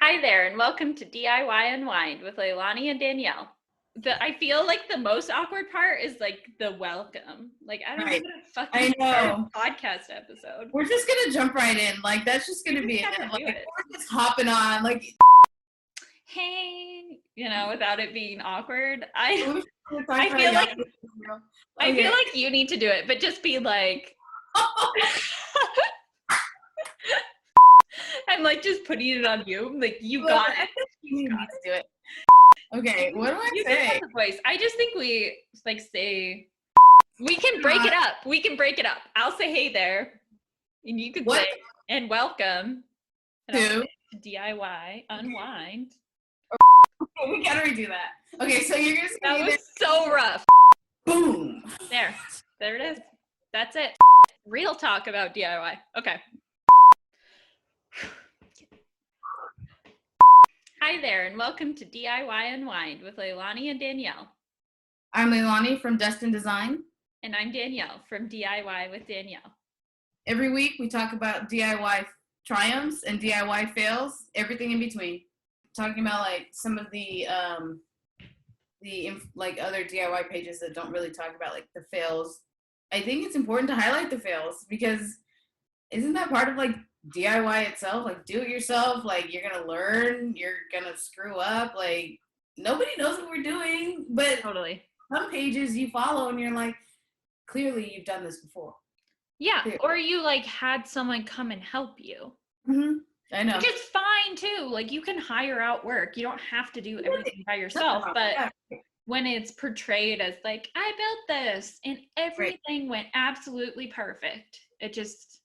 Hi there, and welcome to DIY Unwind with Leilanie and Danielle. I feel like the most awkward part is like the welcome. Like, I don't know Right. how to fucking I start know. a podcast episode. We're just gonna jump right in. Like that's just gonna We be just it. have to Like do it. we're just hopping on. Like Hey, without it being awkward. I we're I talking about feel like y'all. I feel Okay. like you need to do it, but just be like I'm like just putting it on you. Like you got I it. think you need to do it. Okay, what do I You can say? have the voice. I just think we like say we can break it up. We can break it up. I'll say hey there. And you can What say, and welcome. And I'll to? say DIY, unwind. Okay, we gotta redo that. Okay, so you're gonna That say was so rough. boom. There it is. That's it. Real talk about DIY. Okay. Hi there, and welcome to DIY Unwind with Leilanie and Danielle. I'm Leilanie from Destin Design. And I'm Danielle from DIY with Danielle. Every week we talk about DIY triumphs and DIY fails, everything in between. Talking about like some of the like other DIY pages that don't really talk about like the fails. I think it's important to highlight the fails because isn't that part of like DIY itself? Like do it yourself, like you're gonna learn, you're gonna screw up, like nobody knows what we're doing, but Totally. some pages you follow and you're like, clearly you've done this before. Yeah, Clearly. or you like had someone come and help you. Mm-hmm. I know. Which is fine too. Like you can hire out work. You don't have to do everything by yourself. But when it's portrayed as like, I built this and everything went absolutely perfect, it just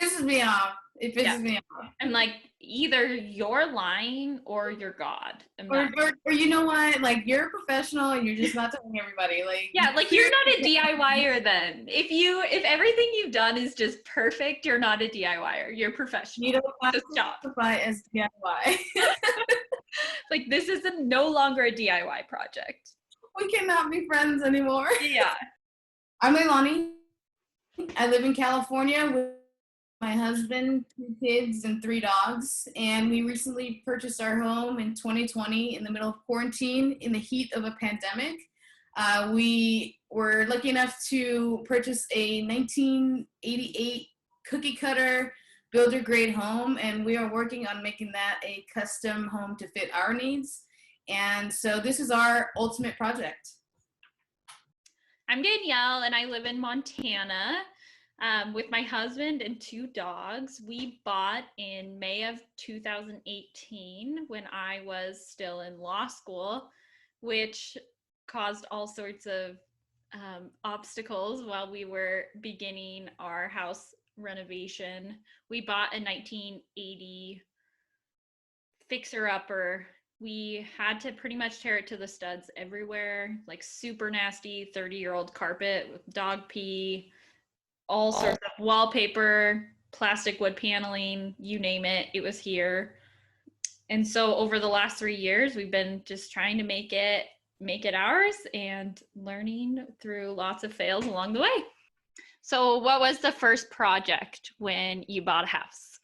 pisses me off. It pisses me off. I'm like, either you're lying or you're God. Or you know what? Like you're a professional and you're just not telling everybody. Like yeah, like you're not a DIYer then. If everything you've done is just perfect, you're not a DIYer. You're professional. You don't have so to stop. classify as DIY. Like this is no longer a DIY project. We cannot be friends anymore. Yeah. I'm Leilanie. I live in California with my husband, 2 kids, and 3 dogs. And we recently purchased our home in 2020 in the middle of quarantine in the heat of a pandemic. We were lucky enough to purchase a 1988 cookie cutter builder grade home, and we are working on making that a custom home to fit our needs. And so this is our ultimate project. I'm Danielle, and I live in Montana with my husband and 2 dogs. We bought in May of 2018 when I was still in law school, which caused all sorts of obstacles while we were beginning our house renovation. We bought a 1980 fixer-upper. We had to pretty much tear it to the studs everywhere, like super nasty 30-year-old carpet with dog pee, all sorts of wallpaper, plastic wood paneling, you name it, it was here. And so over the last 3 years, we've been just trying to make it ours and learning through lots of fails along the way. So what was the first project when you bought a house?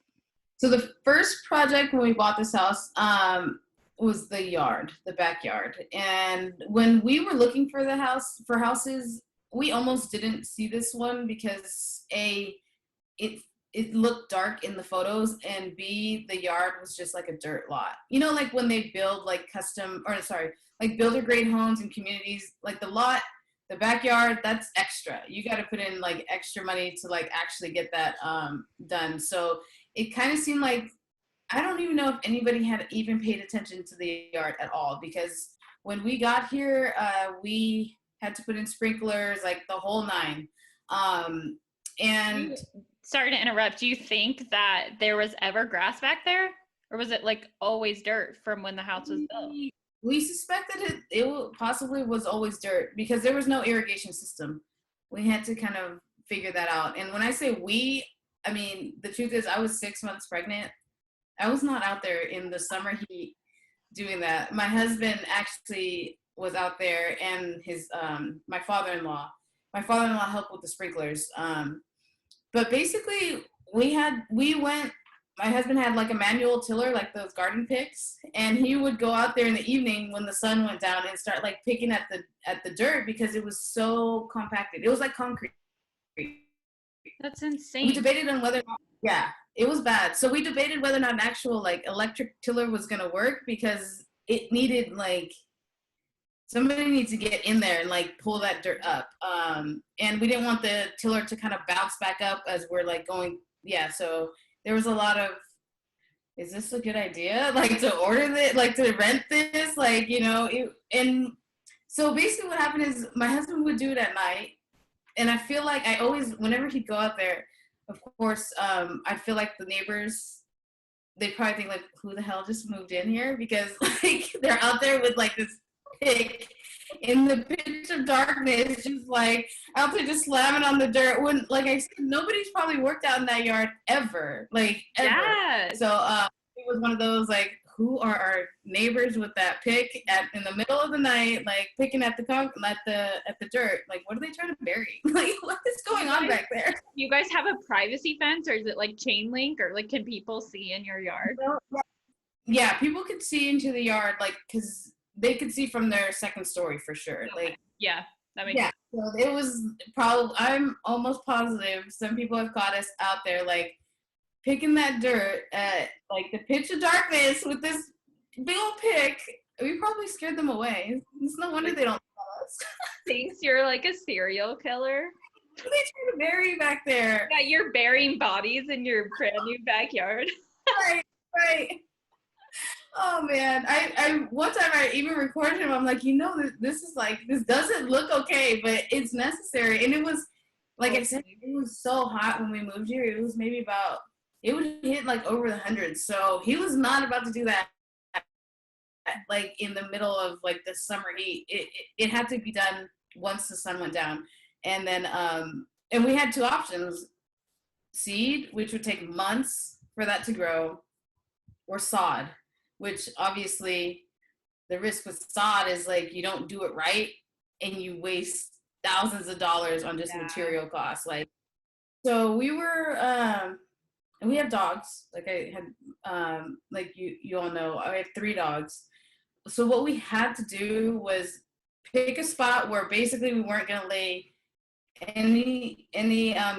So the first project when we bought this house was the yard, the backyard. And when we were looking for houses, we almost didn't see this one because it looked dark in the photos, and B, the yard was just like a dirt lot. You know, like when they build like like builder grade homes in communities, like the backyard, that's extra. You got to put in like extra money to like actually get that done. So it kind of seemed like, I don't even know if anybody had even paid attention to the yard at all, because when we got here, we had to put in sprinklers, like the whole 9. And sorry to interrupt. Do you think that there was ever grass back there, or was it like always dirt from when the house was built? We suspected it possibly was always dirt because there was no irrigation system. We had to kind of figure that out. And when I say we, I mean, the truth is I was 6 months pregnant. I was not out there in the summer heat doing that. My husband actually was out there, and his my father-in-law helped with the sprinklers. But basically we went my husband had like a manual tiller, like those garden picks, and he would go out there in the evening when the sun went down and start like picking at the dirt because it was so compacted. It was like concrete. That's We insane. debated on whether, yeah, it was bad. So we debated whether or not an actual like electric tiller was gonna work because it needed like somebody needs to get in there and like pull that dirt up. And we didn't want the tiller to kind of bounce back up as we're like going. Yeah, so there was a lot of, is this a good idea? Like to order this, like to rent this, like, you know, and so basically what happened is my husband would do it at night. And I feel like I always, whenever he'd go out there, of course, I feel like the neighbors, they probably think like, who the hell just moved in here? Because like they're out there with like this pick in the pitch of darkness, just like out there just slamming on the dirt. When, like I said, nobody's probably worked out in that yard ever, like ever. Yeah. So it was one of those like, who are our neighbors with that pick in the middle of the night, like picking at the dirt? Like, what are they trying to bury? Like, what is going on back there? You guys have a privacy fence, or is it like chain link, or like can people see in your yard? Yeah, people could see into the yard, like, because they could see from their second story for sure. Okay. Like, Yeah, that makes sense. so it was probably, I'm almost positive some people have caught us out there, like, picking that dirt at, like, the pitch of darkness with this big old pick. We probably scared them away. It's no wonder they don't follow us. Thinks you're like a serial killer. What are they trying to bury back there? Yeah, you're burying bodies in your brand new backyard. Right. Oh man, I one time I even recorded him. I'm like, you know, this is like, this doesn't look okay, but it's necessary. And it was, like I said, it was so hot when we moved here. It was maybe about, it would hit like over the hundreds. So he was not about to do that like in the middle of like the summer heat. It had to be done once the sun went down. And then and we had two options: seed, which would take months for that to grow, or sod, which obviously the risk with sod is like you don't do it right and you waste thousands of dollars on just material costs. Like, so we were and we have dogs. Like I had like you all know, I have 3 dogs. So what we had to do was pick a spot where basically we weren't gonna lay any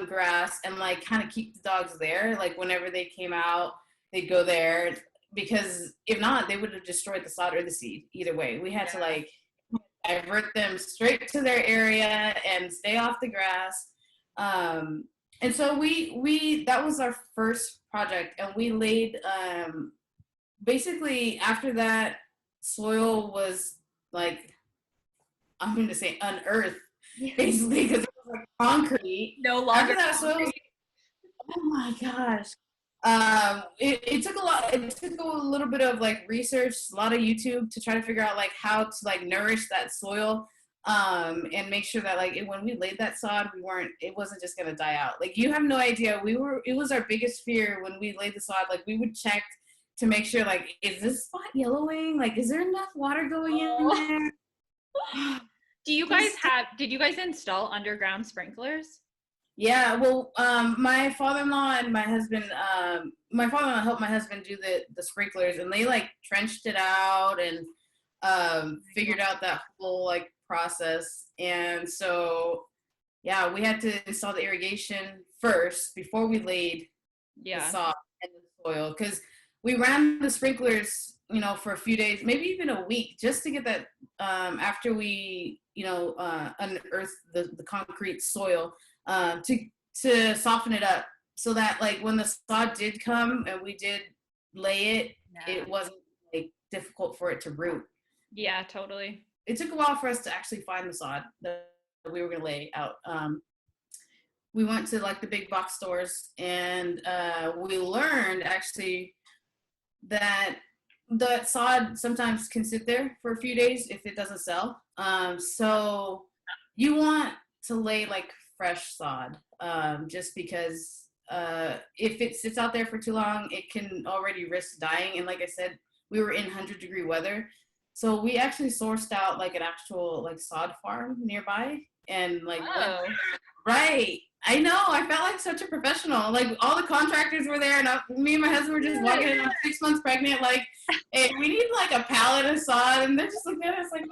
grass, and like kind of keep the dogs there. Like whenever they came out, they'd go there, because if not, they would have destroyed the sod or the seed. Either way, we had to like divert them straight to their area and stay off the grass. And so we that was our first project, and we laid basically after that, soil was like, I'm going to say unearthed, basically, because it was like concrete. No longer. After that, soil was, oh my gosh. It took a lot. It took a little bit of like research, a lot of YouTube, to try to figure out like how to like nourish that soil, and make sure that like when we laid that sod, it wasn't just gonna die out. Like, you have no idea. It was our biggest fear when we laid the sod. Like, we would check to make sure, like, is this spot yellowing? Like, is there enough water going in there? Did you guys install underground sprinklers? Yeah, well, my father-in-law and my husband, my father-in-law helped my husband do the sprinklers, and they like trenched it out and figured out that whole like process. And so, yeah, we had to install the irrigation first before we laid the sod and the soil, because we ran the sprinklers, you know, for a few days, maybe even a week, just to get that after we, you know, unearthed the concrete soil, to soften it up, so that like when the sod did come and we did lay it, it wasn't like difficult for it to root. Yeah, totally. It took a while for us to actually find the sod that we were gonna lay out. We went to like the big box stores, and we learned actually that the sod sometimes can sit there for a few days if it doesn't sell. So you want to lay like fresh sod, just because if it sits out there for too long, it can already risk dying. And like I said, we were in 100-degree weather, so we actually sourced out like an actual like sod farm nearby, and like right, I know. I felt like such a professional. Like all the contractors were there, and me and my husband were just walking in. I'm 6 months pregnant. Like, hey, we need like a pallet of sod, and they're just looking at us like,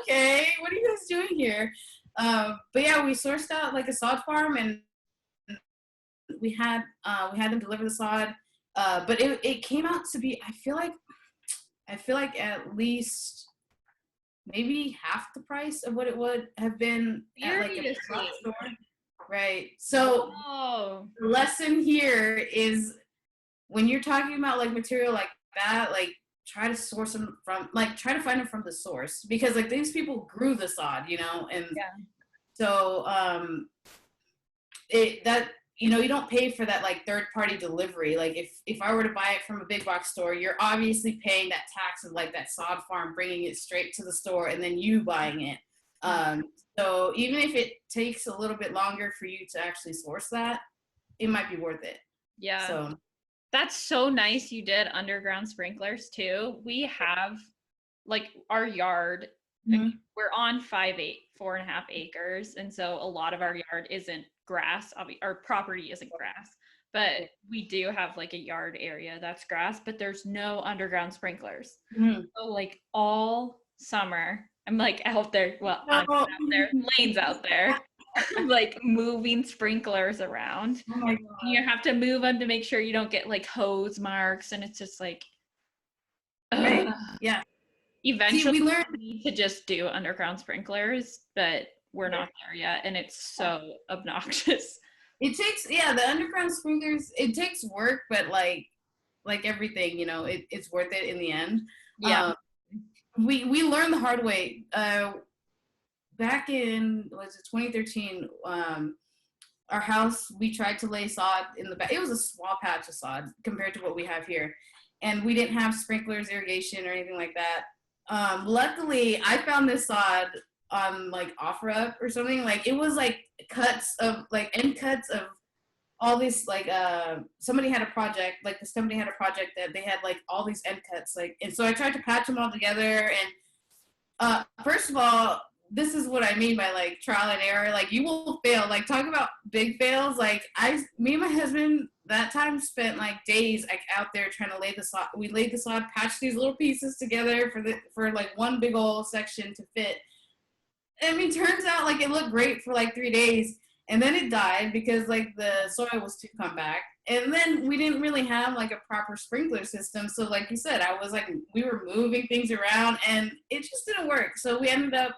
okay, what are you guys doing here? But yeah, we sourced out like a sod farm, and we had them deliver the sod. But it came out to be. I feel like at least maybe half the price of what it would have been at like a big box store. Right. So the lesson here is when you're talking about like material like that, like try to source them from, like try to find them from the source, because like these people grew the sod, you know, and so you don't pay for that like third party delivery. Like if I were to buy it from a big box store, you're obviously paying that tax of like that sod farm bringing it straight to the store and then you buying it. So even if it takes a little bit longer for you to actually source that, it might be worth it. Yeah. So that's so nice you did underground sprinklers too. We have like our yard, we're on 4.5 acres. And so a lot of our yard isn't grass. Our property isn't grass, but we do have like a yard area that's grass, but there's no underground sprinklers. So like all summer, I'm like out there. Well, I'm out there, Lane's out there, like moving sprinklers around. Oh my God. You have to move them to make sure you don't get like hose marks, and it's just like, right. Yeah. Eventually, we need to just do underground sprinklers, but we're not there yet, and it's so obnoxious. It takes, the underground sprinklers. It takes work, but like everything, you know, it's worth it in the end. Yeah. We learned the hard way. Back in 2013, our house, we tried to lay sod in the back. It was a small patch of sod compared to what we have here, and we didn't have sprinklers, irrigation, or anything like that. Luckily, I found this sod on like OfferUp or something. Like it was like end cuts of all these, like somebody had a project, like this company had a project that they had like all these end cuts, like, and so I tried to patch them all together. And first of all, this is what I mean by like trial and error. Like you will fail. Like talk about big fails. Like me and my husband that time spent like days like out there trying to lay the sod. We laid the sod, patched these little pieces together for like one big old section to fit. I mean, turns out like it looked great for like 3 days. And then it died because like the soil was too compact. And then we didn't really have like a proper sprinkler system. So like you said, we were moving things around and it just didn't work. So we ended up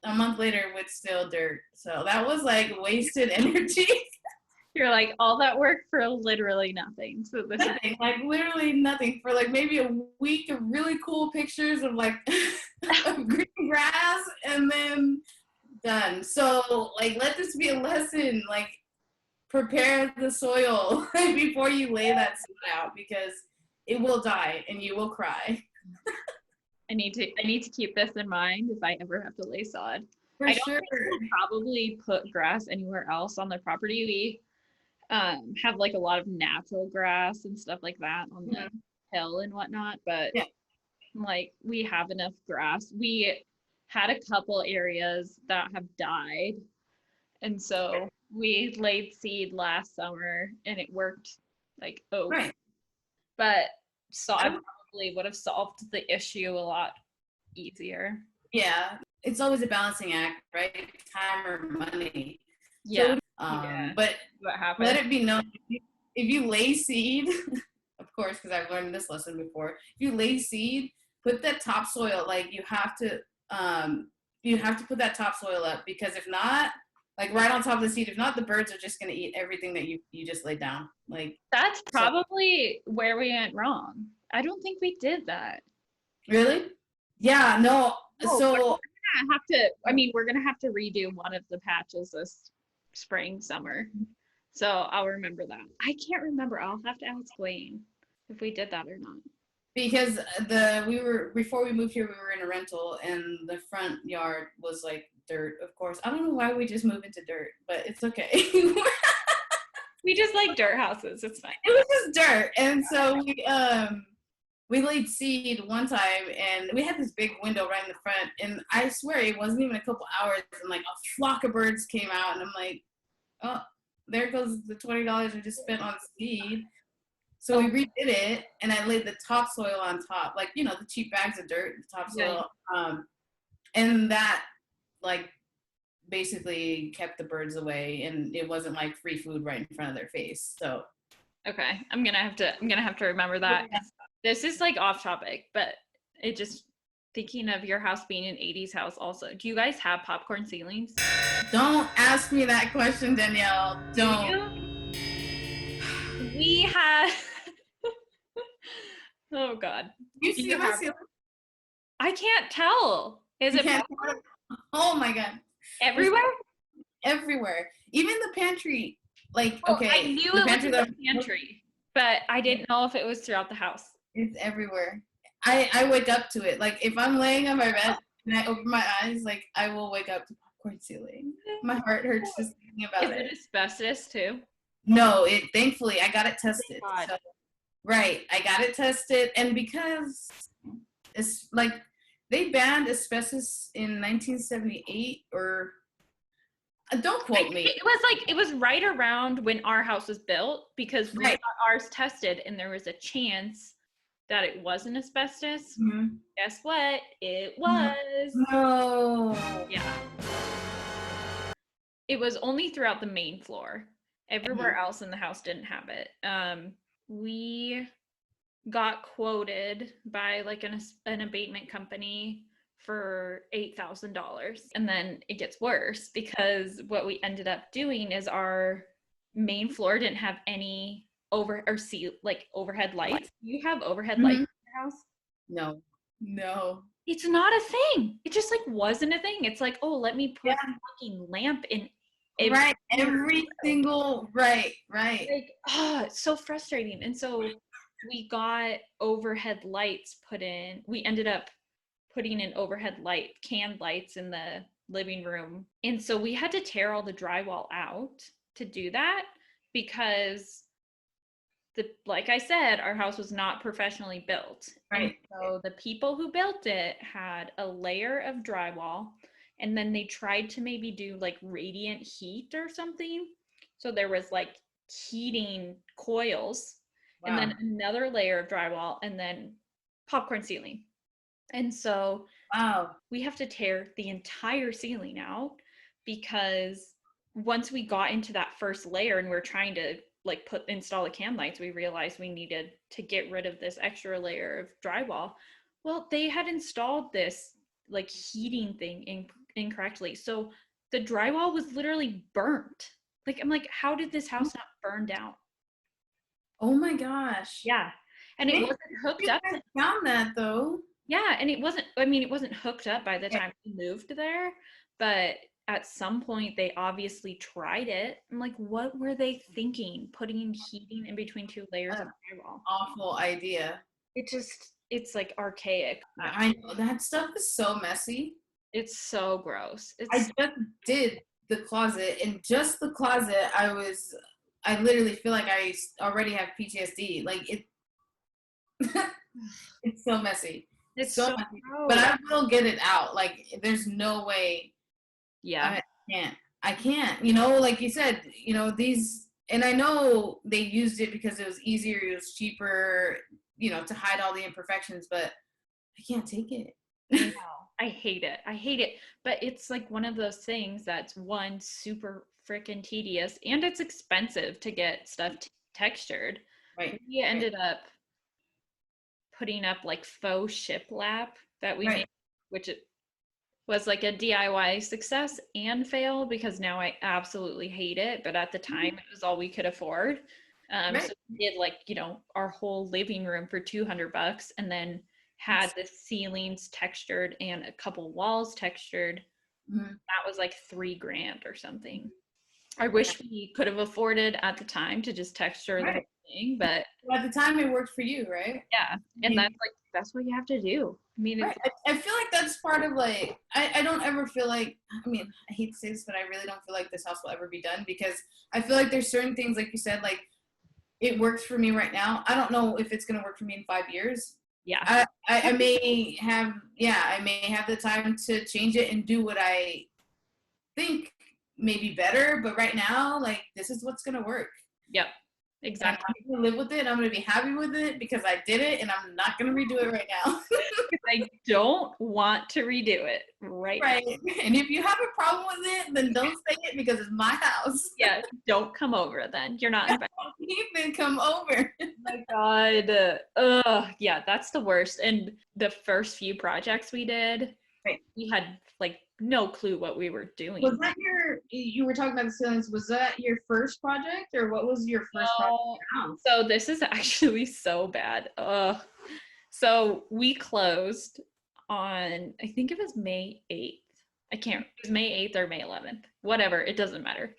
a month later with still dirt. So that was like wasted energy. You're like, all that work for literally nothing. So this nothing, like literally nothing, for like maybe a week of really cool pictures of like of green grass, and then done. So like let this be a lesson, like prepare the soil before you lay that seed out, because it will die and you will cry. I need to keep this in mind if I ever have to lay sod. For I don't sure. think we'll probably put grass anywhere else on the property. We have like a lot of natural grass and stuff like that on the hill and whatnot, but like we have enough grass. We had a couple areas that have died, and so we laid seed last summer and it worked like but sod probably would have solved the issue a lot easier. Yeah, it's always a balancing act, right? Time or money. Yeah. But what happened? Let it be known, if you lay seed, of course, because I've learned this lesson before. If you lay seed, put that topsoil. Like you have to put that topsoil up, because if not, like right on top of the seed, if not, the birds are just gonna eat everything that you just laid down. Like that's probably where we went wrong. I don't think we did that. Really? Yeah. No. So we're gonna have to redo one of the patches this spring, summer. So I'll remember that. I can't remember. I'll have to ask Wayne if we did that or not. Because before we moved here, we were in a rental, and the front yard was like dirt. Of course, I don't know why we just moved into dirt, but it's okay. We just like dirt houses. It's fine. It was just dirt, and so we laid seed one time, and we had this big window right in the front, and I swear it wasn't even a couple hours, and like a flock of birds came out, and I'm like, oh, there goes the $20 I just spent on seed. So we redid it, and I laid the topsoil on top, like, you know, the cheap bags of dirt, the topsoil. Yeah. And that, like, basically kept the birds away, and it wasn't like free food right in front of their face. So Okay, I'm gonna have to remember that. This is like off topic, but it just thinking of your house being an 80s house also. Do you guys have popcorn ceilings? don't ask me that question, Danielle. Do Don't. you? We had oh god. You Do see you my have ceiling? I can't tell. Is You it can't popcorn Oh my god. everywhere? Everywhere. Even the pantry. Like, Well, okay, I knew the it was pantry in the pantry, but I didn't know if it was throughout the house. it's everywhere. I wake up to it. Like, if I'm laying on my bed and I open my eyes, like, I will wake up to popcorn ceiling. My heart hurts just thinking about Is it asbestos too? No, thankfully I got it tested. God. So, right, I got it tested, and because it's like they banned asbestos in 1978, or don't quote me. It was right around when our house was built because we got ours tested and there was a chance that it wasn't asbestos. Mm-hmm. Guess what? It was. No. Yeah. It was only throughout the main floor. Everywhere else in the house didn't have it. We got quoted by like an abatement company for $8,000. And then it gets worse because what we ended up doing is our main floor didn't have any overhead lights. Do you have overhead lights in your house? No. It's not a thing. It just like wasn't a thing. It's like, oh, let me put a fucking lamp in every single right. Like, it's so frustrating. And so we got overhead lights put in. We ended up putting in overhead canned lights in the living room. And so we had to tear all the drywall out to do that because like I said, our house was not professionally built. Right. And so the people who built it had a layer of drywall, and then they tried to maybe do like radiant heat or something. So there was like heating coils, and then another layer of drywall, and then popcorn ceiling. And so we have to tear the entire ceiling out because once we got into that first layer and we're trying to like install the can lights, we realized we needed to get rid of this extra layer of drywall. Well, they had installed this like heating thing incorrectly. So the drywall was literally burnt. Like, I'm like, how did this house not burn down? Oh my gosh. Yeah. And it wasn't hooked up. I found that though. Yeah, and it wasn't hooked up by the time we moved there, but at some point they obviously tried it. I'm like, what were they thinking? Putting heating in between two layers of drywall. Awful idea. It's like archaic. I know that stuff is so messy. It's so gross. I just did the closet, and just the closet, I literally feel like I already have PTSD. Like it's so messy. It's so messy. But I will get it out. Like, there's no way. Yeah. I can't. You know, like you said, you know, and I know they used it because it was easier, it was cheaper, you know, to hide all the imperfections, but I can't take it. I know. I hate it. But it's like one of those things that's one, super freaking tedious, and it's expensive to get stuff textured. Right. We ended up putting up like faux shiplap that we made, which it was like a DIY success and fail because now I absolutely hate it. But at the time, it was all we could afford. So we did like, you know, our whole living room for $200, and then had the ceilings textured and a couple walls textured. That was like $3,000 or something. I wish we could have afforded at the time to just texture the whole thing, but at the time it worked for you, right? Yeah, and that's what you have to do. I mean, I feel like that's part of like I don't ever feel like, I mean, I hate to say this, but I really don't feel like this house will ever be done, because I feel like there's certain things, like you said, like it works for me right now. I don't know if it's gonna work for me in 5 years. Yeah, I may have the time to change it and do what I think maybe better, but right now, like, this is what's gonna work. Yep, And exactly. I'm gonna live with it. I'm gonna be happy with it because I did it, and I'm not gonna redo it right now. I don't want to redo it right now. Right. And if you have a problem with it, then don't say it because it's my house. Yeah, don't come over then. You're not invited. Even come over. My God. Yeah, that's the worst. And the first few projects we did, Right. we had like no clue what we were doing. Was that you were talking about the ceilings, was that your first project or what was your first project? So this is actually so bad. So we closed on, I think it was May 8th. I can't, it was May 8th or May 11th. Whatever, it doesn't matter.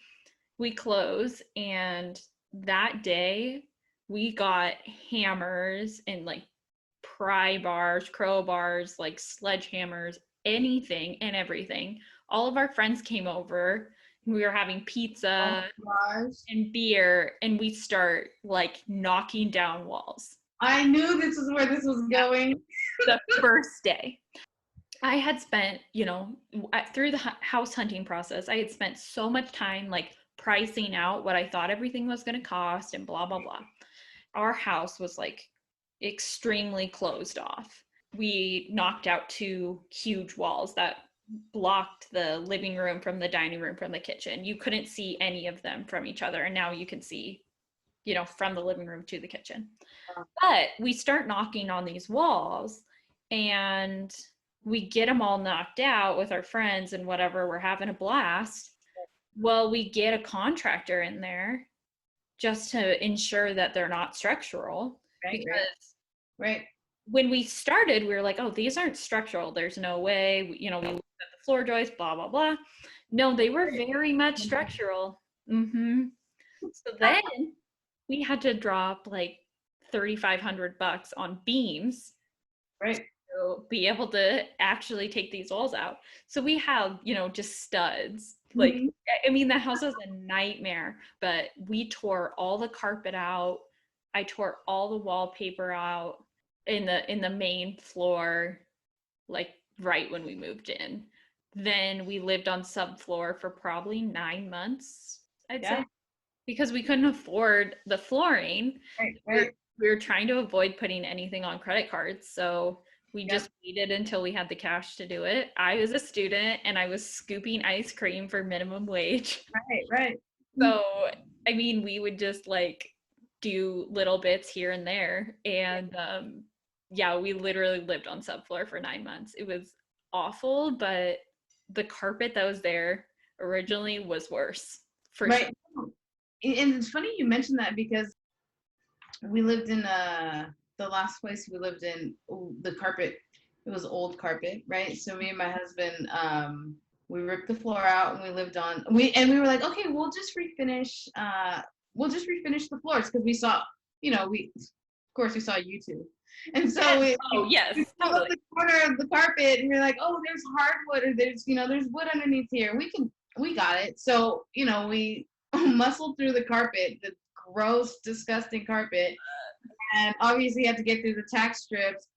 We close, and that day we got hammers and like pry bars, crowbars, like sledgehammers, anything and everything. All of our friends came over. We were having pizza and beer, and we start like knocking down walls. I knew this is where this was going. The first day. I had spent, through the house hunting process, I had spent so much time like pricing out what I thought everything was going to cost and blah, blah, blah. Our house was like extremely closed off. We knocked out 2 huge walls that blocked the living room from the dining room from the kitchen. You couldn't see any of them from each other. And now you can see, from the living room to the kitchen. But we start knocking on these walls, and we get them all knocked out with our friends and whatever. We're having a blast. Well, we get a contractor in there just to ensure that they're not structural. Because right. When we started, we were like, oh, these aren't structural. There's no way. We looked at the floor joists, blah, blah, blah. No, they were very much structural. Mm-hmm. So then we had to drop like $3,500 on beams, right, to be able to actually take these walls out. So we have, just studs. Like, I mean, the house was a nightmare, but we tore all the carpet out. I tore all the wallpaper out in the main floor, like right when we moved in. Then we lived on subfloor for probably 9 months, I'd say, because we couldn't afford the flooring. Right. We were trying to avoid putting anything on credit cards. So we just waited until we had the cash to do it. I was a student and I was scooping ice cream for minimum wage. Right. So, I mean, we would just like do little bits here and there. And we literally lived on subfloor for 9 months. It was awful, but the carpet that was there originally was worse. For sure. And it's funny you mentioned that because we lived in the last place we lived in, the carpet, it was old carpet, right? So me and my husband, we ripped the floor out and we lived on, we were like, okay, we'll just refinish the floors because we saw, of course we saw YouTube. And so we pulled up the corner of the carpet and we're like, oh, there's hardwood, or there's wood underneath here. We got it. So, we muscled through the carpet, the gross, disgusting carpet, and obviously had to get through the tack strips,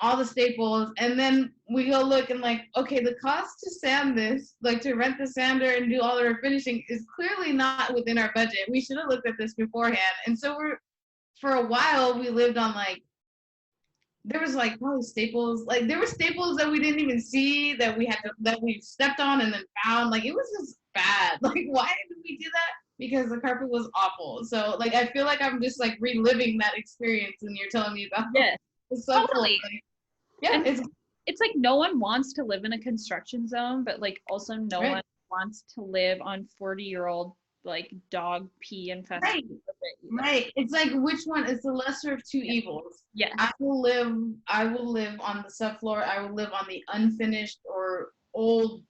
all the staples, and then we go look and like, okay, the cost to sand this, like to rent the sander and do all the refinishing is clearly not within our budget. We should have looked at this beforehand. And so for a while we lived on like, there was like probably staples, like there were staples that we didn't even see that we stepped on and then found. Like it was just bad. Like why did we do that? Because the carpet was awful. So like I feel like I'm just like reliving that experience and you're telling me about the totally. Like, it's like no one wants to live in a construction zone, but like also no one wants to live on 40-year-old like dog pee infested. Right. It's like which one is the lesser of two evils? Yeah. I will live on the subfloor. I will live on the unfinished or old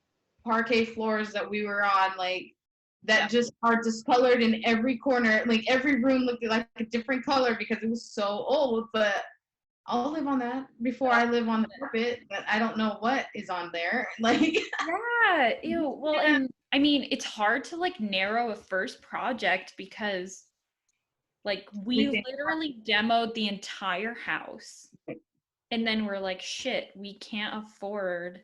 parquet floors that we were on, like that just are discolored in every corner. Like every room looked like a different color because it was so old. But I'll live on that before I live on the carpet, but I don't know what is on there. Like ew. Well, and I mean, it's hard to like narrow a first project because like we literally demoed the entire house. And then we're like, shit, we can't afford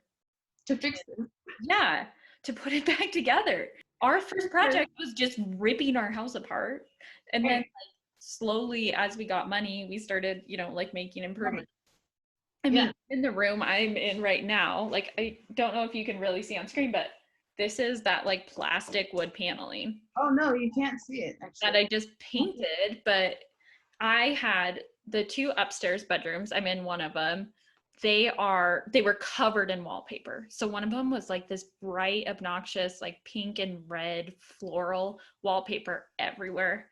to fix it. Yeah. to put it back together. Our first project was just ripping our house apart. And then like, slowly as we got money, we started, you know, like making improvements. I mean, in the room I'm in right now, like I don't know if you can really see on screen, but this is that like plastic wood paneling. Oh no, you can't see it actually. That I just painted, but I had the 2 upstairs bedrooms. I'm in one of them. They were covered in wallpaper. So one of them was like this bright, obnoxious, like pink and red floral wallpaper everywhere.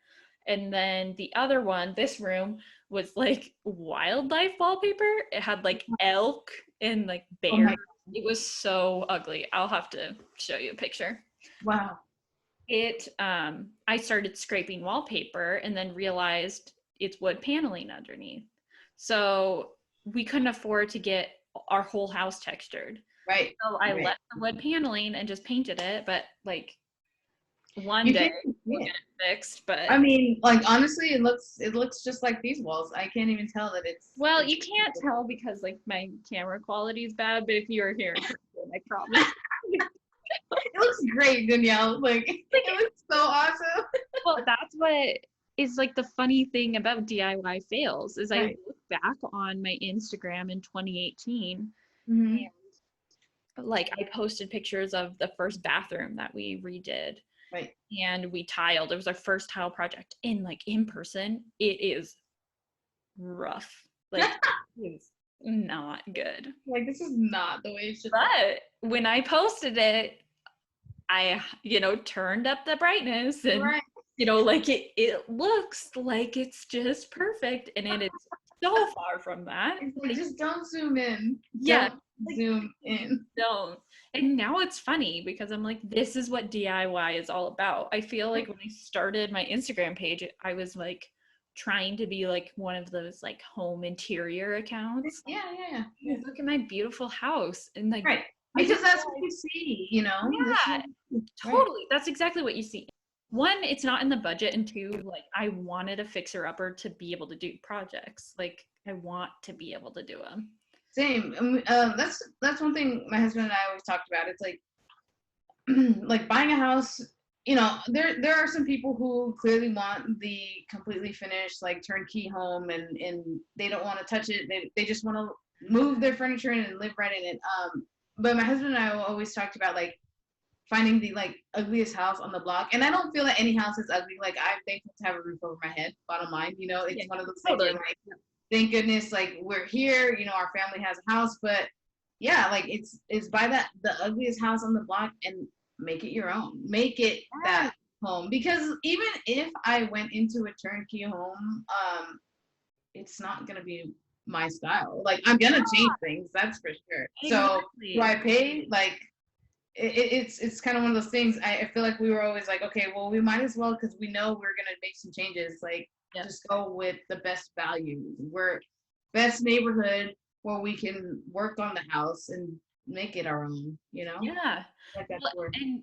And then the other one, this room, was like wildlife wallpaper. It had like elk and like bears. It was so ugly. I'll have to show you a picture. Wow. I started scraping wallpaper and then realized it's wood paneling underneath. So we couldn't afford to get our whole house textured. Right. So I left the wood paneling and just painted it, but like one day we'll get it fixed. But I mean, like honestly, it looks just like these walls. I can't even tell that it's. Well, you can't tell because like my camera quality is bad, but if you were here, I promise. It looks great, Danielle. Like it looks so awesome. Well, that's what is like the funny thing about DIY fails is I look back on my Instagram in 2018 and like I posted pictures of the first bathroom that we redid. Right. And we tiled. It was our first tile project. And like in person, it is rough. Like it's not good. Like this is not the way it should. But when I posted it, I, you know, turned up the brightness and you know, like it looks like it's just perfect, and it is so far from that. It's like, just don't zoom in. Yeah, don't zoom in. Don't. And now it's funny because I'm like, this is what DIY is all about. I feel like when I started my Instagram page, I was like trying to be like one of those like home interior accounts. Yeah. Look at my beautiful house, and like because that's what you see, you know. Yeah, totally. That's exactly what you see. One, it's not in the budget, and 2, like I wanted a fixer-upper to be able to do projects. Like I want to be able to do them. Same. That's one thing my husband and I always talked about. It's like like buying a house. You know, there are some people who clearly want the completely finished like turnkey home, and they don't want to touch it. They just want to move their furniture in and live right in it. But my husband and I always talked about like finding the like ugliest house on the block. And I don't feel that any house is ugly. Like I'm thankful to have a roof over my head, bottom line. You know, it's one of those things where like, thank goodness, like we're here, you know, our family has a house. But yeah, like it's buy the ugliest house on the block and make it your own. Make it that home. Because even if I went into a turnkey home, it's not gonna be my style. Like I'm gonna change things, that's for sure. So do I pay? Like it's kind of one of those things. I feel like we were always like, okay, well we might as well, because we know we're gonna make some changes, like just go with the best value. We're best neighborhood where we can work on the house and make it our own, you know. And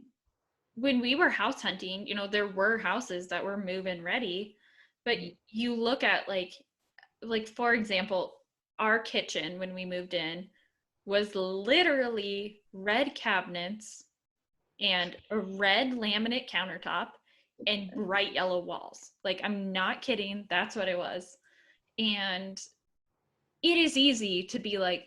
when we were house hunting, you know, there were houses that were move-in ready, but you look at like for example, our kitchen when we moved in was literally red cabinets and a red laminate countertop and bright yellow walls. Like I'm not kidding, that's what it was. And it is easy to be like,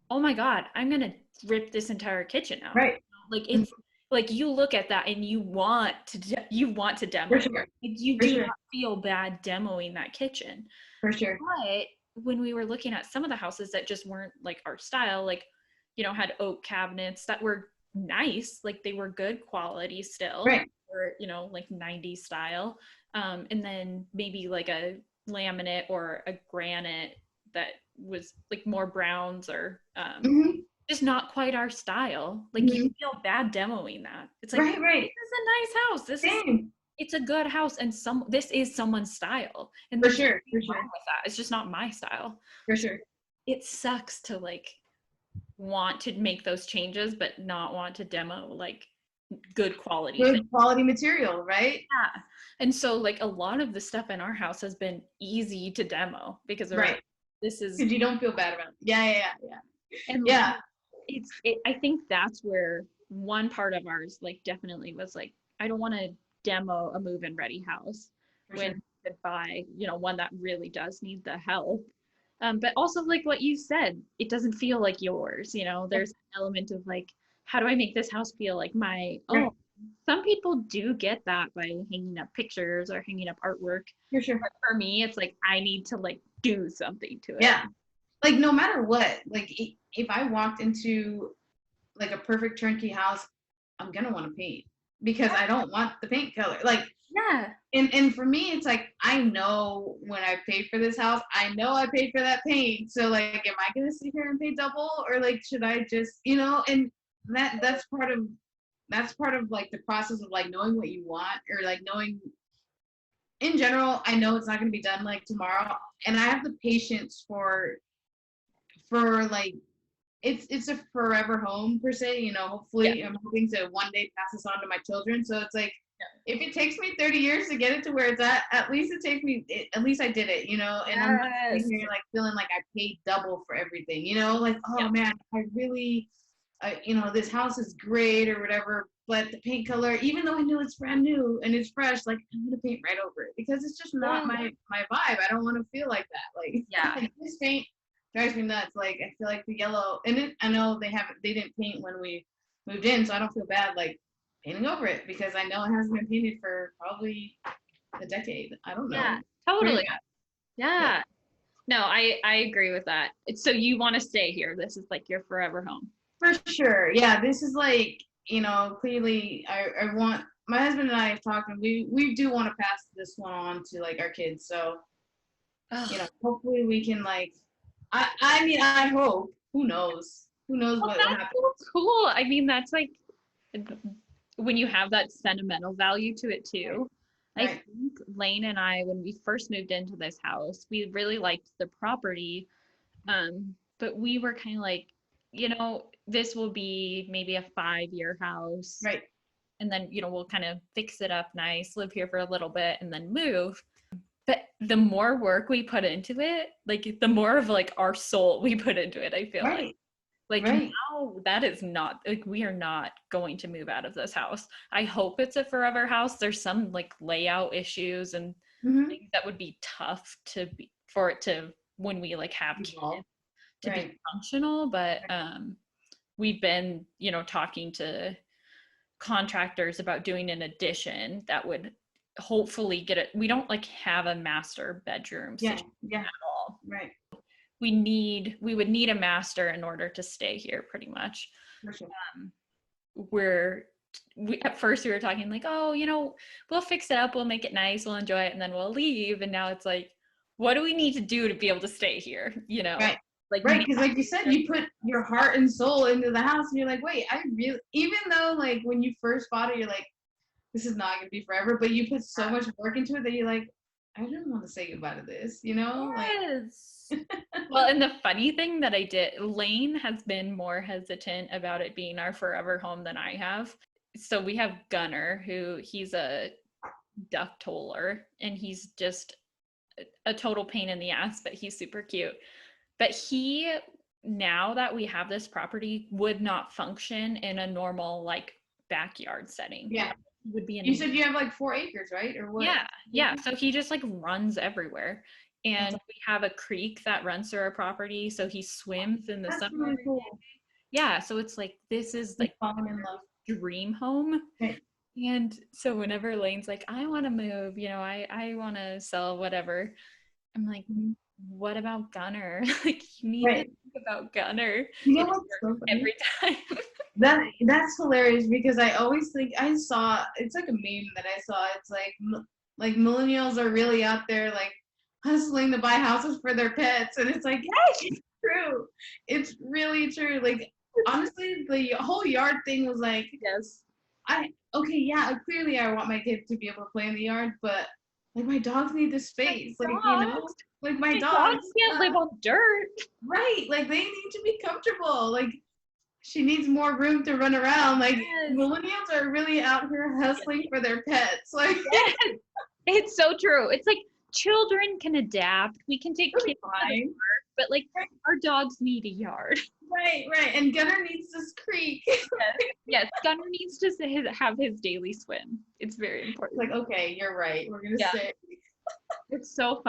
oh my God, I'm gonna rip this entire kitchen out. Right. Like it's like you look at that and you want to demo. For sure. Like, you do not feel bad demoing that kitchen. For sure. But when we were looking at some of the houses that just weren't like our style, like, you know, had oak cabinets that were nice, like they were good quality still, or, you know, like 90s style. And then maybe like a laminate or a granite that was like more browns or just not quite our style. Like you feel bad demoing that. It's like, this is a nice house. This is it's a good house, and this is someone's style. And for sure, with that. It's just not my style. For sure. It sucks to like want to make those changes, but not want to demo like good quality material, right? Yeah. And so like a lot of the stuff in our house has been easy to demo because this is because you don't feel bad about it. Yeah. And I think that's where one part of ours like definitely was like, I don't want to demo a move-in ready house For when sure. you could buy, one that really does need the help. But also like what you said, it doesn't feel like yours, there's an element of like, how do I make this house feel like my own? Right. Some people do get that by hanging up pictures or hanging up artwork. For sure. But for me, it's like I need to like do something to it. Yeah. Like no matter what, like if I walked into like a perfect turnkey house, I'm gonna want to paint because I don't want the paint color. Like, Yeah. and for me, it's like I know when I paid for this house, I know I paid for that paint. So like, am I gonna sit here and pay double, or like should I just, And that's part of like the process of like knowing what you want, or like knowing in general. I know it's not gonna be done like tomorrow, and I have the patience for like it's a forever home per se, hopefully. I'm hoping to one day pass this on to my children, so it's like if it takes me 30 years to get it to where it's at least at least I did it, and I'm not sitting here like feeling like I paid double for everything, like, oh man, I really this house is great or whatever, but the paint color, even though I know it's brand new and it's fresh, like I'm gonna paint right over it because it's just not my vibe. I don't want to feel like that. Like, like this paint drives me nuts. Like I feel like the yellow, and I know they didn't paint when we moved in, so I don't feel bad like painting over it because I know it hasn't been painted for probably a decade. I don't know. Yeah, totally. Yeah. No, I agree with that. So you want to stay here. This is like your forever home. For sure. Yeah, this is like, clearly I want, my husband and I have talked, and we do want to pass this one on to like our kids. So, hopefully we can like, I mean, I hope, who knows what will happen. So cool. I mean, that's like when you have that sentimental value to it too. Right. I think Lane and I, when we first moved into this house, we really liked the property. But we were kind of like, this will be maybe a 5-year house. Right. And then, we'll kind of fix it up nice, live here for a little bit and then move. But the more work we put into it, like the more of like our soul we put into it, I feel like now that is not, like, we are not going to move out of this house. I hope it's a forever house. There's some like layout issues and things that would be tough for it to, when we like have kids, to be functional. But we've been, talking to contractors about doing an addition that would hopefully get it. We don't like have a master bedroom situation at all. Right. We would need a master in order to stay here pretty much. For sure. At first we were talking like, oh, we'll fix it up, we'll make it nice, we'll enjoy it, and then we'll leave. And now it's like, what do we need to do to be able to stay here? Right. Right, because like you said, you put your heart and soul into the house, and you're like, wait, I really, even though like when you first bought it, you're like, this is not gonna be forever, but you put so much work into it that you're like, I don't want to say goodbye to this, Yes. Well, and the funny thing that I did, Lane has been more hesitant about it being our forever home than I have. So we have Gunner, he's a duck toller, and he's just a total pain in the ass, but he's super cute. But he, now that we have this property, would not function in a normal like backyard setting. Yeah. Would be you said you have like 4 acres, right? Or what? Yeah. So he just like runs everywhere. And we have a creek that runs through our property, so he swims in the summer. Really cool. Yeah, so it's like, this is like dream home. Right. And so whenever Lane's like, I want to move, I want to sell whatever, I'm like, what about Gunner? Like, you need to think about Gunner. What's so funny? Every time. That's hilarious, because I always think, it's like a meme that I saw. It's like millennials are really out there like hustling to buy houses for their pets, and it's like, yes, it's true. It's really true. Like, honestly, the whole yard thing was like, yes, clearly I want my kids to be able to play in the yard, but like my dogs need the space. Like, like my dogs can't live on dirt. Right. Like, they need to be comfortable. Like, she needs more room to run around. Like, millennials are really out here hustling for their pets. Like, it's so true. It's like, children can adapt. We can take kids to the park, but like our dogs need a yard. Right. And Gunnar needs this creek. Yes, Gunnar needs to have his daily swim. It's very important. Like, okay, you're right. We're gonna Yeah. stay. It's so fun.